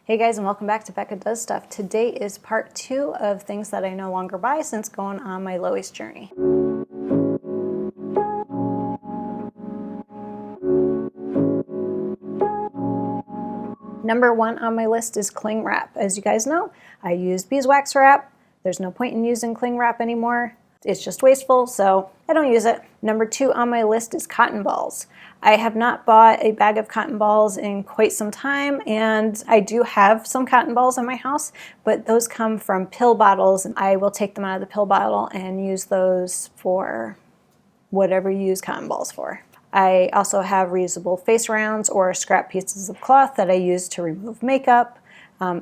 Hey guys, and welcome back to Becca Does Stuff. Today is part 2 of things that I no longer buy since going on my Lois journey. Number 1 on my list is cling wrap. As you guys know, I use beeswax wrap. There's no point in using cling wrap anymore. It's just wasteful, so I don't use it. Number 2 on my list is cotton balls. I have not bought a bag of cotton balls in quite some time, and I do have some cotton balls in my house, but those come from pill bottles, and I will take them out of the pill bottle and use those for whatever you use cotton balls for. I also have reusable face rounds or scrap pieces of cloth that I use to remove makeup.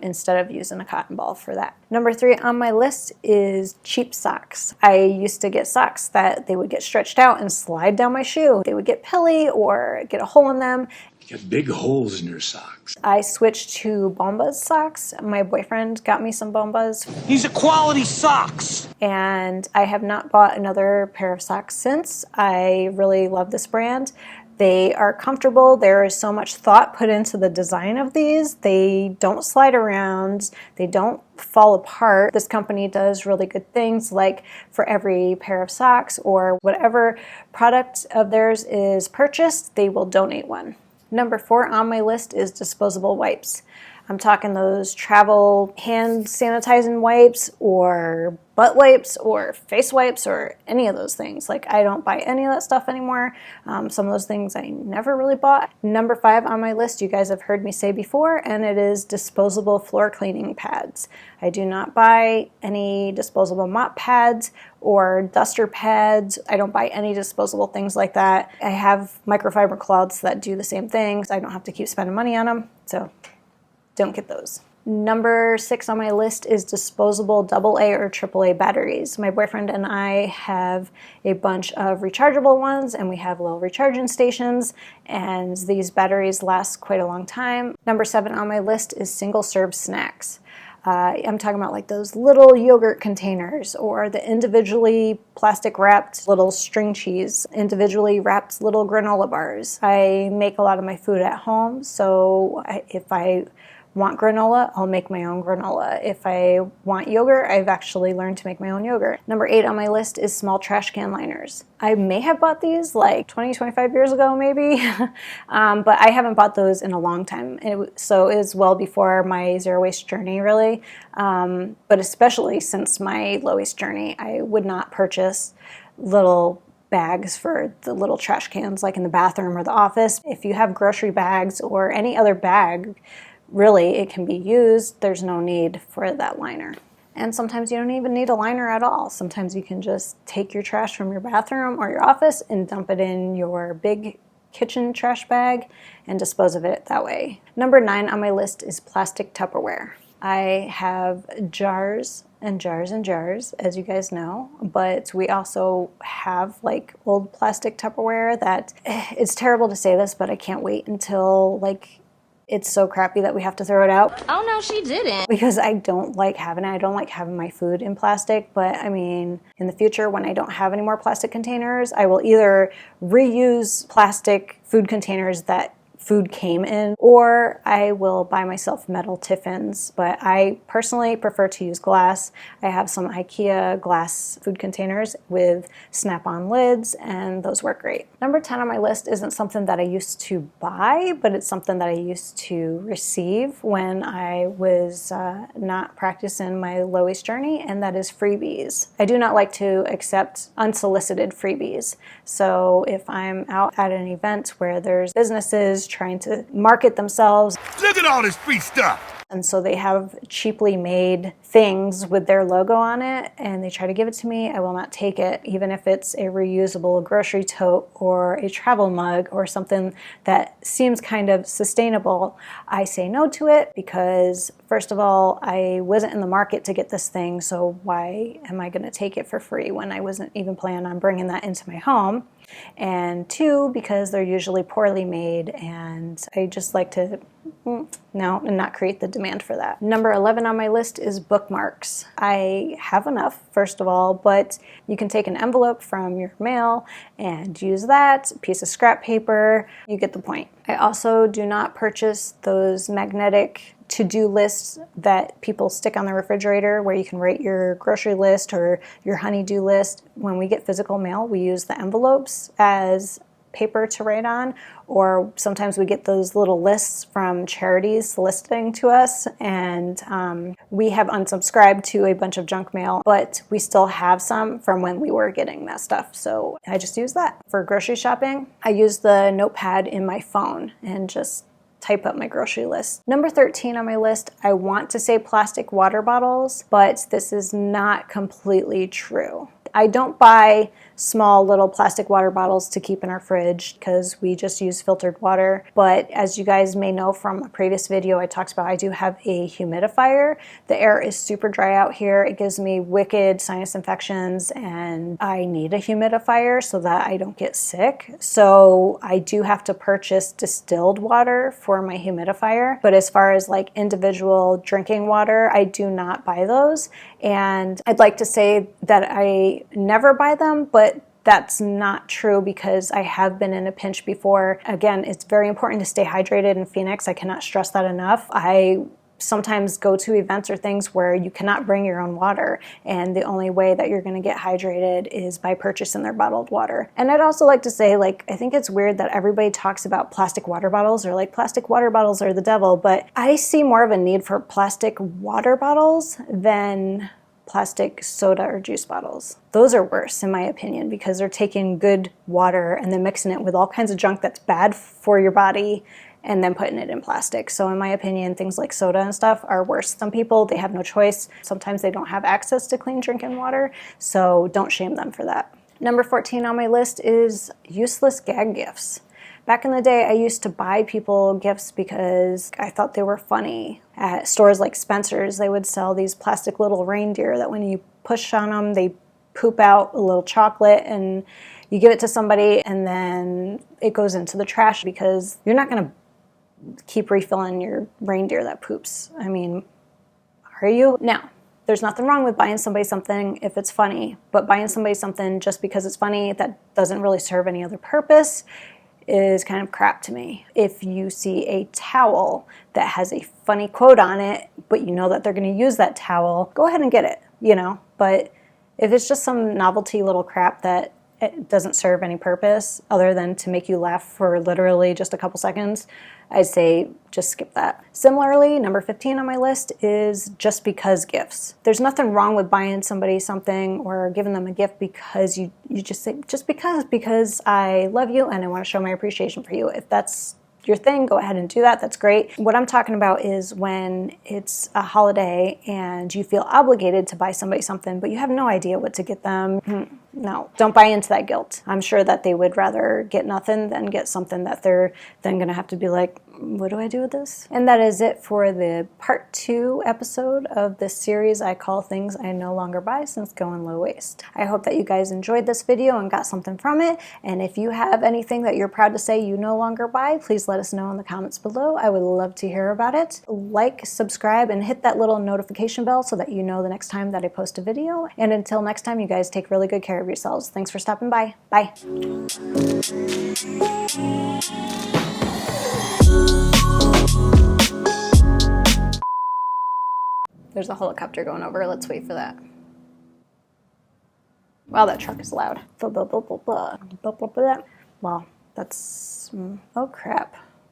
Instead of using a cotton ball for that. Number 3 on my list is cheap socks. I used to get socks that they would get stretched out and slide down my shoe. They would get pilly or get a hole in them. You get big holes in your socks. I switched to Bombas socks. My boyfriend got me some Bombas. These are quality socks! And I have not bought another pair of socks since. I really love this brand. They are comfortable. There is so much thought put into the design of these. They don't slide around. They don't fall apart. This company does really good things, like for every pair of socks or whatever product of theirs is purchased, they will donate one. Number 4 on my list is disposable wipes. I'm talking those travel hand sanitizing wipes or butt wipes or face wipes or any of those things. Like, I don't buy any of that stuff anymore. Some of those things I never really bought. Number 5 on my list, you guys have heard me say before, and it is disposable floor cleaning pads. I do not buy any disposable mop pads or duster pads. I don't buy any disposable things like that. I have microfiber cloths that do the same thing, so I don't have to keep spending money on them. So don't get those. Number 6 on my list is disposable AA or AAA batteries. My boyfriend and I have a bunch of rechargeable ones, and we have little recharging stations, and these batteries last quite a long time. Number 7 on my list is single-serve snacks. I'm talking about like those little yogurt containers or the individually plastic wrapped little string cheese, individually wrapped little granola bars. I make a lot of my food at home, so if I want granola, I'll make my own granola. If I want yogurt, I've actually learned to make my own yogurt. Number 8 on my list is small trash can liners. I may have bought these like 20, 25 years ago maybe, but I haven't bought those in a long time. So it was well before my zero waste journey really, but especially since my low waste journey, I would not purchase little bags for the little trash cans like in the bathroom or the office. If you have grocery bags or any other bag, really, it can be used. There's no need for that liner. And sometimes you don't even need a liner at all. Sometimes you can just take your trash from your bathroom or your office and dump it in your big kitchen trash bag and dispose of it that way. Number 9 on my list is plastic Tupperware. I have jars and jars and jars, as you guys know, but we also have like old plastic Tupperware that, it's terrible to say this, but I can't wait until like it's so crappy that we have to throw it out. Oh no, she didn't. Because I don't like having it. I don't like having my food in plastic, but I mean, in the future when I don't have any more plastic containers, I will either reuse plastic food containers that food came in, or I will buy myself metal tiffins, but I personally prefer to use glass. I have some IKEA glass food containers with snap-on lids, and those work great. Number 10 on my list isn't something that I used to buy, but it's something that I used to receive when I was not practicing my low waste journey, and that is freebies. I do not like to accept unsolicited freebies. So if I'm out at an event where there's businesses trying to market themselves. Look at all this free stuff! And so they have cheaply made things with their logo on it, and they try to give it to me. I will not take it, even if it's a reusable grocery tote or a travel mug or something that seems kind of sustainable. I say no to it because, first of all, I wasn't in the market to get this thing, so why am I going to take it for free when I wasn't even planning on bringing that into my home? And 2, because they're usually poorly made, and I just like to and not create the demand for that. Number 11 on my list is bookmarks. I have enough, first of all, but you can take an envelope from your mail and use that, a piece of scrap paper, you get the point. I also do not purchase those magnetic to-do lists that people stick on the refrigerator where you can write your grocery list or your honey-do list. When we get physical mail, we use the envelopes as paper to write on, or sometimes we get those little lists from charities soliciting to us, and we have unsubscribed to a bunch of junk mail, but we still have some from when we were getting that stuff, so I just use that. For grocery shopping, I use the notepad in my phone and just type up my grocery list. Number 13 on my list, I want to say plastic water bottles, but this is not completely true. I don't buy small little plastic water bottles to keep in our fridge because we just use filtered water. But as you guys may know from a previous video I talked about, I do have a humidifier. The air is super dry out here. It gives me wicked sinus infections and I need a humidifier so that I don't get sick. So I do have to purchase distilled water for my humidifier. But as far as like individual drinking water, I do not buy those. And I'd like to say that I never buy them, but that's not true because I have been in a pinch before. Again, it's very important to stay hydrated in Phoenix. I cannot stress that enough. I sometimes go to events or things where you cannot bring your own water, and the only way that you're going to get hydrated is by purchasing their bottled water. And I'd also like to say, like, I think it's weird that everybody talks about plastic water bottles or like plastic water bottles are the devil, but I see more of a need for plastic water bottles than plastic soda or juice bottles. Those are worse in my opinion because they're taking good water and then mixing it with all kinds of junk that's bad for your body and then putting it in plastic. So in my opinion, things like soda and stuff are worse. Some people, they have no choice. Sometimes they don't have access to clean drinking water, so don't shame them for that. Number 14 on my list is useless gag gifts. Back in the day, I used to buy people gifts because I thought they were funny. At stores like Spencer's, they would sell these plastic little reindeer that when you push on them, they poop out a little chocolate, and you give it to somebody and then it goes into the trash because you're not going to keep refilling your reindeer that poops. I mean, are you? Now, there's nothing wrong with buying somebody something if it's funny, but buying somebody something just because it's funny that doesn't really serve any other purpose is kind of crap to me. If you see a towel that has a funny quote on it, but you know that they're going to use that towel, go ahead and get it, you know. But if it's just some novelty little crap that it doesn't serve any purpose other than to make you laugh for literally just a couple seconds, I'd say just skip that. Similarly, number 15 on my list is just because gifts. There's nothing wrong with buying somebody something or giving them a gift because you just say, just because I love you and I want to show my appreciation for you. If that's your thing, go ahead and do that. That's great. What I'm talking about is when it's a holiday and you feel obligated to buy somebody something, but you have no idea what to get them. No, don't buy into that guilt. I'm sure that they would rather get nothing than get something that they're then going to have to be like, what do I do with this? And that is it for the part 2 episode of this series I call Things I No Longer Buy Since Going Low Waste. I hope that you guys enjoyed this video and got something from it. And if you have anything that you're proud to say you no longer buy, please let us know in the comments below. I would love to hear about it. Like, subscribe, and hit that little notification bell so that you know the next time that I post a video. And until next time, you guys take really good care of yourselves. Thanks for stopping by. Bye. There's a helicopter going over. Let's wait for that. Wow, that truck is loud. Well, that's... oh, crap.